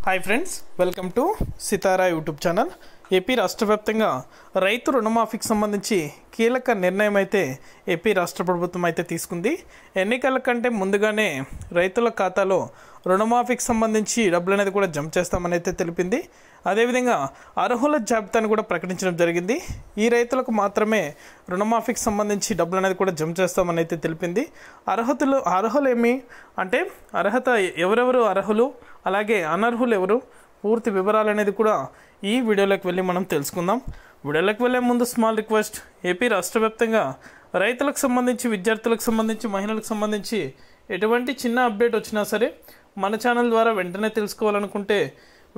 High friends welcome to Sitara YouTube channel AP రాష్ట్ర వ్యాప్తంగా రైతు రుణమాఫీకి సంబంధించి కీలక నిర్ణయం అయితే ఏపీ రాష్ట్ర ప్రభుత్వం అయితే తీసుకుంది. ఎన్నికల కంటే ముందుగానే రైతుల ఖాతాలో రుణమాఫీకి సంబంధించి డబ్బులు అనేది కూడా జమ చేస్తామని అయితే తెలిపింది. అదేవిధంగా అర్హుల జాబితాను కూడా ప్రకటించడం జరిగింది. ఈ రైతులకు మాత్రమే రుణమాఫీకి సంబంధించి డబ్బులు అనేది కూడా జమ చేస్తామని అయితే తెలిపింది. అర్హులేమి అంటే అర్హత ఎవరెవరు అర్హులు, అలాగే అనర్హులు ఎవరు, పూర్తి వివరాలు అనేది కూడా ఈ వీడియోలోకి వెళ్ళి మనం తెలుసుకుందాం. వీడియోలోకి వెళ్ళే ముందు స్మాల్ రిక్వెస్ట్, ఏపీ రాష్ట్ర వ్యాప్తంగా రైతులకు సంబంధించి, విద్యార్థులకు సంబంధించి, మహిళలకు సంబంధించి ఎటువంటి చిన్న అప్డేట్ వచ్చినా సరే మన ఛానల్ ద్వారా వెంటనే తెలుసుకోవాలనుకుంటే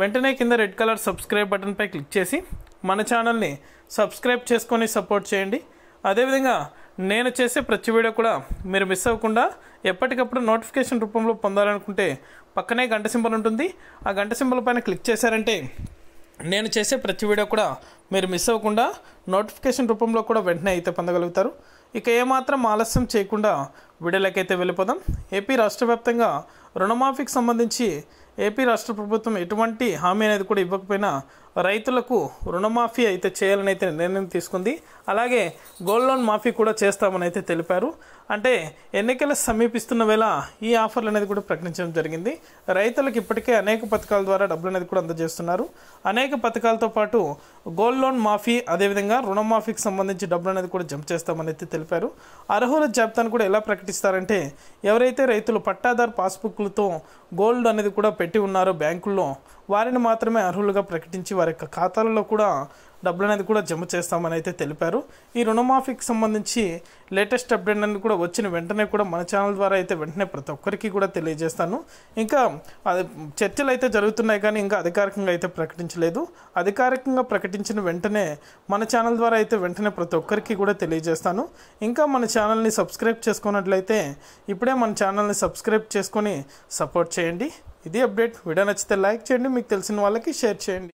వెంటనే కింద రెడ్ కలర్ సబ్స్క్రైబ్ బటన్పై క్లిక్ చేసి మన ఛానల్ని సబ్స్క్రైబ్ చేసుకొని సపోర్ట్ చేయండి. అదేవిధంగా నేను చేసే ప్రతి వీడియో కూడా మీరు మిస్ అవ్వకుండా ఎప్పటికప్పుడు నోటిఫికేషన్ రూపంలో పొందాలనుకుంటే పక్కనే గంట సింబల్ ఉంటుంది. ఆ గంట సింబల్ పైన క్లిక్ చేశారంటే నేను చేసే ప్రతి వీడియో కూడా మీరు మిస్ అవ్వకుండా నోటిఫికేషన్ రూపంలో కూడా వెంటనే అయితే పొందగలుగుతారు. ఇక ఏమాత్రం ఆలస్యం చేయకుండా వీడియోలకైతే వెళ్ళిపోదాం. ఏపీ రాష్ట్ర వ్యాప్తంగా రుణమాఫీకి సంబంధించి ఏపీ రాష్ట్ర ప్రభుత్వం ఎటువంటి హామీ అనేది కూడా ఇవ్వకపోయినా రైతులకు రుణమాఫీ అయితే చేయాలని అయితే నిర్ణయం తీసుకుంది. అలాగే గోల్డ్ లోన్ మాఫీ కూడా చేస్తామని అయితే తెలిపారు. అంటే ఎన్నికలు సమీపిస్తున్న వేళ ఈ ఆఫర్లు అనేది కూడా ప్రకటించడం జరిగింది. రైతులకు ఇప్పటికే అనేక పథకాల ద్వారా డబ్బులు అనేది కూడా అందజేస్తున్నారు. అనేక పథకాలతో పాటు గోల్డ్ లోన్ మాఫీ, అదేవిధంగా రుణమాఫీకి సంబంధించి డబ్బులు అనేది కూడా జమ చేస్తామని అయితే తెలిపారు. అర్హుల జాబితాను కూడా ఎలా ప్రకటిస్తారంటే ఎవరైతే రైతులు పట్టాదారు పాస్బుక్లతో గోల్డ్ అనేది కూడా పెట్టి ఉన్నారో బ్యాంకుల్లో వారిని మాత్రమే అర్హులుగా ప్రకటించి వారి యొక్క ఖాతాలలో కూడా డబ్బులు అనేది కూడా జమ చేస్తామని అయితే తెలిపారు. ఈ రుణమాఫీకి సంబంధించి లేటెస్ట్ అప్డేట్ అనేది కూడా వచ్చిన వెంటనే కూడా మన ఛానల్ ద్వారా అయితే వెంటనే ప్రతి ఒక్కరికి కూడా తెలియజేస్తాను. ఇంకా చర్చలు అయితే జరుగుతున్నాయి కానీ ఇంకా అధికారికంగా అయితే ప్రకటించలేదు. అధికారికంగా ప్రకటించిన వెంటనే మన ఛానల్ ద్వారా అయితే వెంటనే ప్రతి ఒక్కరికి కూడా తెలియజేస్తాను. ఇంకా మన ఛానల్ని సబ్స్క్రైబ్ చేసుకున్నట్లయితే ఇప్పుడే మన ఛానల్ని సబ్స్క్రైబ్ చేసుకొని సపోర్ట్ చేయండి. ఇది అప్డేట్. వీడియో నచ్చితే లైక్ చేయండి, మీకు తెలిసిన వాళ్ళకి షేర్ చేయండి.